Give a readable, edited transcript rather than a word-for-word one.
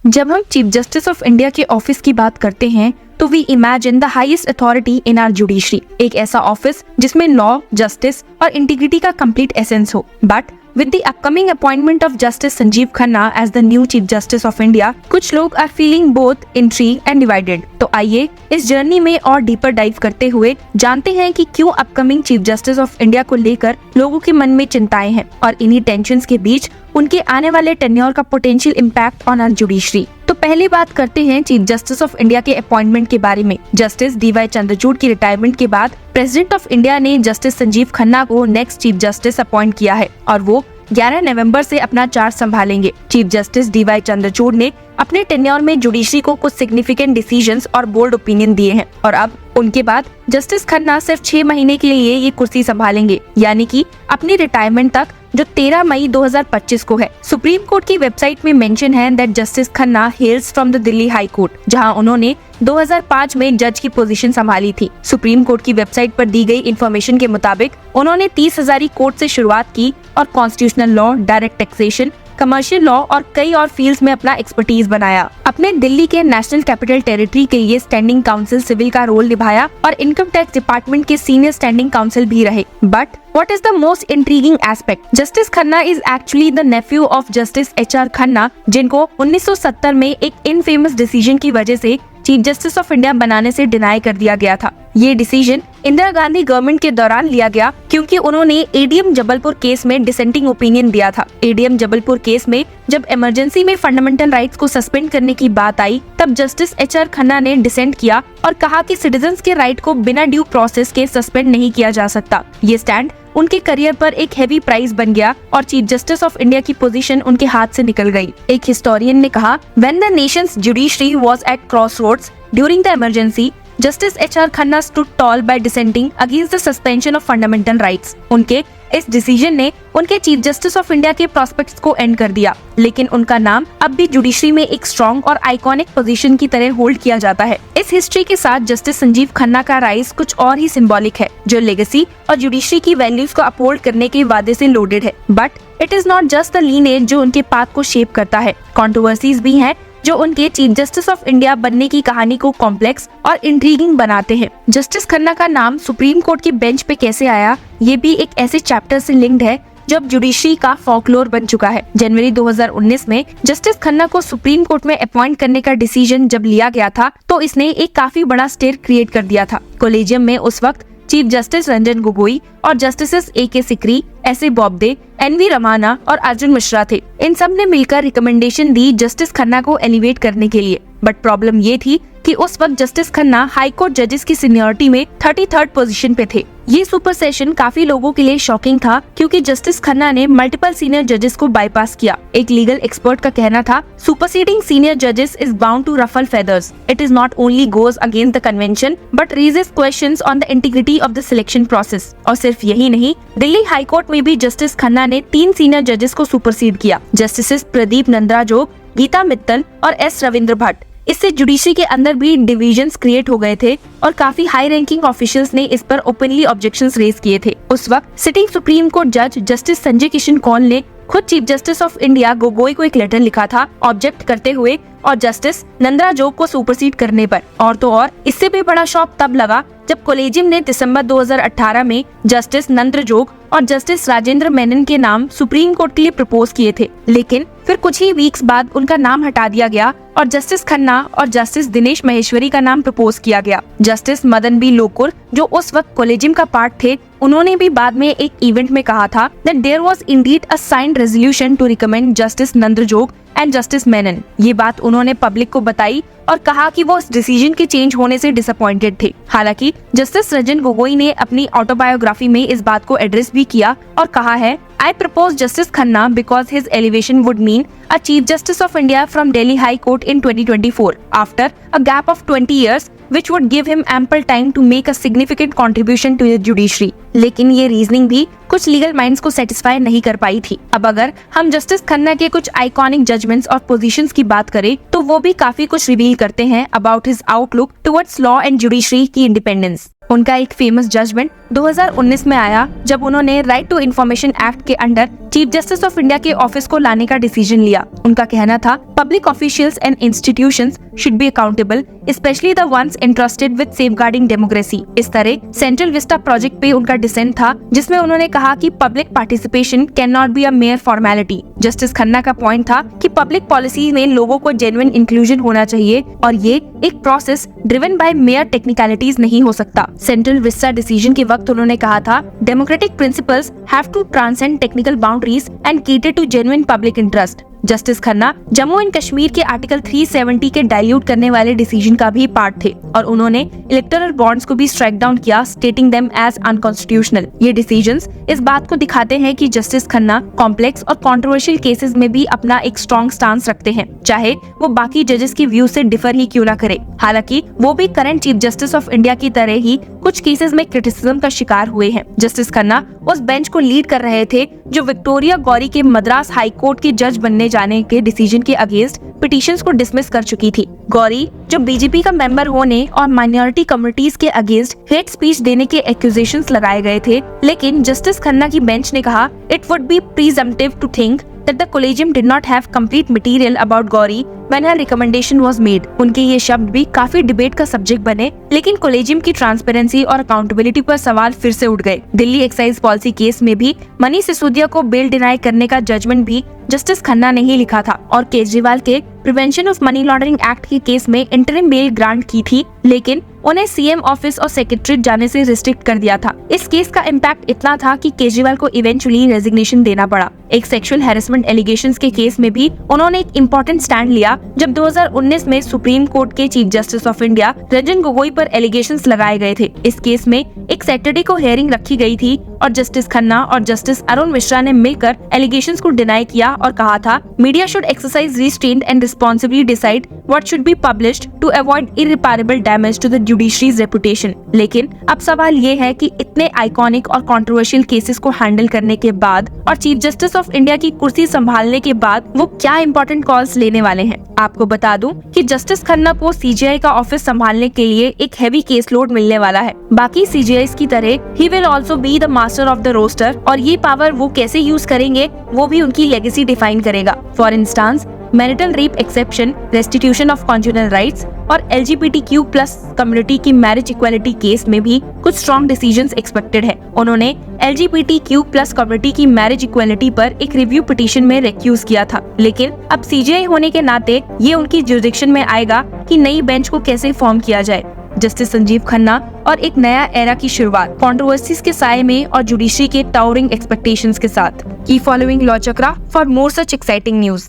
जब हम chief justice of India के ऑफिस की बात करते हैं तो we imagine the highest authority in our judiciary, एक ऐसा ऑफिस जिसमें लॉ, जस्टिस और इंटीग्रिटी का कंप्लीट एसेंस हो। But with the upcoming appointment of Justice Sanjeev Khanna as the new Chief Justice of India, कुछ लोग are feeling both intrigued and divided। तो आइए इस जर्नी में और डीपर डाइव करते हुए जानते हैं कि क्यों upcoming chief justice of India को लेकर लोगों के मन में चिंताएं हैं और इन्हीं टेंशंस के बीच उनके आने वाले टेन्योर का potential impact on our judiciary. तो पहली बात करते हैं चीफ जस्टिस ऑफ इंडिया के अपॉइंटमेंट के बारे में। Justice D.Y.. चंद्रचूड़ की रिटायरमेंट के बाद प्रेसिडेंट ऑफ इंडिया ने जस्टिस संजीव खन्ना को नेक्स्ट चीफ जस्टिस अपॉइंट किया है और वो 11 नवंबर से अपना चार्ज संभालेंगे। Chief justice D.Y.. चंद्रचूड़ ने अपने टेन्योर में जुडिशरी को कुछ सिग्निफिकेंट डिसीजंस और बोल्ड ओपिनियन दिए हैं और अब उनके बाद जस्टिस खन्ना सिर्फ 6 महीने के लिए ये कुर्सी संभालेंगे, यानी कि अपनी रिटायरमेंट तक, जो 13 मई 2025 को है। सुप्रीम कोर्ट की वेबसाइट में मेंशन है that justice Khanna हेल्स from the Delhi high court, जहां उन्होंने 2005 में जज की पोजीशन संभाली थी। सुप्रीम कोर्ट की वेबसाइट पर दी गई इन्फॉर्मेशन के मुताबिक उन्होंने 30 हजारी कोर्ट से शुरुआत की और constitutional law, direct taxation, commercial law और कई और फील्ड्स में अपना एक्सपर्टीज बनाया। अपने दिल्ली के नेशनल कैपिटल टेरिटरी के लिए स्टैंडिंग काउंसिल सिविल का रोल निभाया और इनकम टैक्स डिपार्टमेंट के सीनियर स्टैंडिंग काउंसिल भी रहे। But what is the most intriguing aspect? Justice Khanna is actually the nephew of Justice H.R. Khanna, जिनको 1970 में एक इनफेमस डिसीजन की वजह से चीफ जस्टिस ऑफ इंडिया बनाने से डिनाई कर दिया गया था। ये डिसीजन इंदिरा गांधी गवर्नमेंट के दौरान लिया गया क्योंकि उन्होंने एडीएम जबलपुर केस में डिसेंटिंग ओपिनियन दिया था। एडीएम जबलपुर केस में जब इमरजेंसी में फंडामेंटल राइट्स को सस्पेंड करने की बात आई, तब जस्टिस एच.आर. खन्ना ने डिसेंट किया और कहा कि सिटीजन्स के राइट को बिना ड्यू प्रोसेस के सस्पेंड नहीं किया जा सकता। ये स्टैंड उनके करियर पर एक हेवी प्राइस बन गया और चीफ जस्टिस ऑफ इंडिया की पोजीशन उनके हाथ से निकल गई। एक हिस्टोरियन ने कहा, when the nation's judiciary was at crossroads during the emergency, justice H R. Khanna stood tall by dissenting against the suspension of fundamental rights. उनके इस डिसीजन ने उनके चीफ जस्टिस ऑफ इंडिया के प्रोस्पेक्ट्स को एंड कर दिया, लेकिन उनका नाम अब भी जुडिशरी में एक स्ट्रॉन्ग और आइकॉनिक पोजीशन की तरह होल्ड किया जाता है। इस हिस्ट्री के साथ जस्टिस संजीव खन्ना का राइज कुछ और ही सिंबॉलिक है, जो लेगेसी और जुडिशरी की वैल्यूज को अपहोल्ड करने के वादे से लोडेड है। But it is not just the lineage जो उनके पाथ को शेप करता है, कंट्रोवर्सीज भी हैं जो उनके चीफ जस्टिस ऑफ इंडिया बनने की कहानी को कॉम्प्लेक्स और इंट्रीगिंग बनाते हैं। जस्टिस खन्ना का नाम सुप्रीम कोर्ट की बेंच पे कैसे आया, ये भी एक ऐसे चैप्टर से लिंक्ड है जब जुडिशरी का फॉकलोर बन चुका है। जनवरी 2019 में जस्टिस खन्ना को सुप्रीम कोर्ट में अपॉइंट करने का डिसीजन जब लिया गया था, तो इसने एक काफी बड़ा स्टेर क्रिएट कर दिया था। कोलेजियम में उस वक्त चीफ जस्टिस रंजन गोगोई और justice A K. Sikri, S A. Bobde, N V. Ramana और अर्जुन मिश्रा थे। इन सब ने मिलकर रिकमेंडेशन दी जस्टिस खन्ना को एलिवेट करने के लिए। बट प्रॉब्लम ये थी कि उस वक्त जस्टिस खन्ना हाई कोर्ट जजेस की सीनियरिटी में 33rd पोजीशन पे थे। ये सुपर सेशन काफी लोगों के लिए शॉकिंग था क्योंकि जस्टिस खन्ना ने मल्टीपल सीनियर जजेस को बाईपास किया। एक लीगल एक्सपर्ट का कहना था, सुपरसीडिंग सीनियर जजेस is bound to ruffle feathers. It is not only goes against the convention but raises questions on the integrity of the selection process. और सिर्फ यही नहीं, दिल्ली हाई कोर्ट में भी जस्टिस खन्ना ने 3 सीनियर जजेस को सुपरसीड किया, जस्टिस प्रदीप नंद्राजोग, गीता मित्तल और एस. रविंद्र भट्ट। इससे जुडिशरी के अंदर भी डिविजन्स क्रिएट हो गए थे और काफी हाई रैंकिंग ऑफिशियल्स ने इस पर ओपनली ऑब्जेक्शंस रेज किए थे। उस वक्त सिटिंग सुप्रीम कोर्ट जज जस्टिस संजय किशन कौल ने खुद chief justice of India Gogoi को एक लेटर लिखा था ऑब्जेक्ट करते हुए और जस्टिस नंद्राजोग को सुपरसीड करने पर। और तो और इससे भी बड़ा शॉक तब लगा जब कोलेजियम ने दिसंबर 2018 में जस्टिस नंद्राजोग और जस्टिस राजेंद्र मेनन के नाम सुप्रीम कोर्ट के लिए प्रपोज किए थे, लेकिन फिर कुछ ही वीक्स बाद उनका नाम हटा दिया गया और जस्टिस खन्ना और जस्टिस दिनेश महेश्वरी का नाम प्रपोज किया गया। जस्टिस मदन बी लोकुर, जो उस वक्त कोलेजियम का पार्ट थे, उन्होंने भी बाद में एक इवेंट में कहा था that there was indeed a signed resolution to recommend Justice Nandrajog and justice Menon. ये बात उन्होंने पब्लिक को बताई और कहा कि वो इस डिसीजन के चेंज होने से डिसअपॉइंटेड थे। हालांकि जस्टिस रंजन गोगोई ने अपनी ऑटोबायोग्राफी में इस बात को एड्रेस भी किया और कहा है, I propose Justice Khanna because his elevation would mean a Chief Justice of India from Delhi High Court in 2024 after a gap of 20 years which would give him ample time to make a significant contribution to the judiciary। लेकिन ये reasoning भी कुछ legal minds को satisfy नहीं कर पाई थी। अब अगर हम जस्टिस खन्ना के कुछ आइकॉनिक जजमेंट्स और पोजीशंस की बात करें तो वो भी काफी कुछ रिवील करते हैं about his outlook towards law and judiciary की इंडिपेंडेंस। उनका एक फेमस जजमेंट 2019 में आया जब उन्होंने राइट टू इन्फॉर्मेशन एक्ट के under chief justice of India के ऑफिस को लाने का डिसीजन लिया। उनका कहना था public officials and institutions should be accountable, specially the ones interested with safeguarding democracy. इस तरह सेंट्रल विस्टा प्रोजेक्ट पे उनका डिसेंट था, जिसमें उन्होंने कहा कि public participation can not be a mayor formality. Justice Khanna का पॉइंट था कि पब्लिक पॉलिसी में लोगों को जेन्युइन इंक्लूजन होना चाहिए और ये एक process driven by mayor technicalities नहीं हो सकता। सेंट्रल विस्टा डिसीजन के वक्त उन्होंने कहा था democratic principles have to transcend technical boundaries and cater to genuine public interest. Justice Khanna Jammu and Kashmir के आर्टिकल 370 के डाइल्यूट करने वाले डिसीजन का भी पार्ट थे और उन्होंने इलेक्टोरल बॉन्ड्स को भी स्ट्राइक डाउन किया, स्टेटिंग देम एज अनकॉन्स्टिट्यूशनल। ये डिसीजंस इस बात को दिखाते हैं कि जस्टिस खन्ना कॉम्प्लेक्स और कंट्रोवर्शियल केसेस में भी अपना एक स्ट्रॉन्ग स्टांस रखते हैं, चाहे वो बाकी जजेस की व्यू से डिफर ही क्यों ना करे। हालांकि वो भी current chief justice of India की तरह ही कुछ केसेस में क्रिटिसिज्म का शिकार हुए हैं। जस्टिस खन्ना उस बेंच को लीड कर रहे थे जो विक्टोरिया गौरी के मद्रास हाई कोर्ट के जज बनने जाने के डिसीजन के अगेंस्ट पिटीशंस को डिसमिस कर चुकी थी। गौरी जो बीजेपी का मेंबर होने और माइनॉरिटी कम्युनिटीज के अगेंस्ट हेट स्पीच देने के एक्यूजेशंस लगाए गए थे, लेकिन जस्टिस खन्ना की बेंच ने कहा it would be presumptive to think that the collegium did not have complete material about Gauri when her recommendation was made। उनके ये शब्द भी काफी डिबेट का सब्जेक्ट बने, लेकिन कोलेजियम की ट्रांसपेरेंसी और अकाउंटेबिलिटी पर सवाल फिर से उठ गए। दिल्ली एक्साइज पॉलिसी केस में भी मनीष सिसोदिया को बेल डिनाई करने का जजमेंट भी जस्टिस खन्ना ने ही लिखा था और केजरीवाल के prevention of money laundering act के केस में इंटरिम बेल ग्रांट की थी, लेकिन उन्हें सीएम ऑफिस और सेक्रेटरीट जाने से रिस्ट्रिक्ट कर दिया था। इस केस का इम्पैक्ट इतना था कि केजरीवाल को इवेंचुअली रेजिग्नेशन देना पड़ा। एक सेक्सुअल हैरेसमेंट एलिगेशंस के केस में भी उन्होंने एक इम्पोर्टेंट स्टैंड लिया जब 2019 में सुप्रीम कोर्ट के chief justice of India Ranjan Gogoi पर एलिगेशंस लगाए गए थे। इस केस में एक सैटरडे को हियरिंग रखी गई थी और जस्टिस खन्ना और जस्टिस अरुण मिश्रा ने मिलकर एलिगेशंस को डिनाई किया और कहा था media should exercise restraint and responsibly decide what should be published to avoid irreparable damage to the judiciary's reputation. लेकिन अब सवाल ये है कि इतने आइकॉनिक और कंट्रोवर्शियल केसेस को हैंडल करने के बाद और चीफ जस्टिस ऑफ इंडिया की कुर्सी संभालने के बाद वो क्या इंपॉर्टेंट कॉल्स लेने वाले हैं। आपको बता दूं कि जस्टिस खन्ना को सीजीआई का ऑफिस संभालने के लिए एक हैवी केस लोड मिलने वाला है। बाकी सीजीआईज की तरह ही will also be the master of the roster और ये पावर वो कैसे यूज करेंगे वो भी उनकी लेगेसी डिफाइन करेगा। For instance marital rape exception, restitution of conjugal rights और LGBTQ+ कम्युनिटी की मैरिज इक्वालिटी केस में भी कुछ स्ट्रॉन्ग डिसीजंस एक्सपेक्टेड है। उन्होंने LGBTQ+ कम्युनिटी की मैरिज इक्वालिटी पर एक रिव्यू पिटीशन में रिक्यूज किया था, लेकिन अब सीजीआई होने के नाते ये उनकी जुरिडिक्शन में आएगा कि नई बेंच को कैसे फॉर्म किया जाए। जस्टिस संजीव खन्ना और एक नया एरा की शुरुआत कंट्रोवर्सीज के साये में और जुडिशरी के टावरिंग एक्सपेक्टेशंस के साथ। की following law chakra for more such exciting news.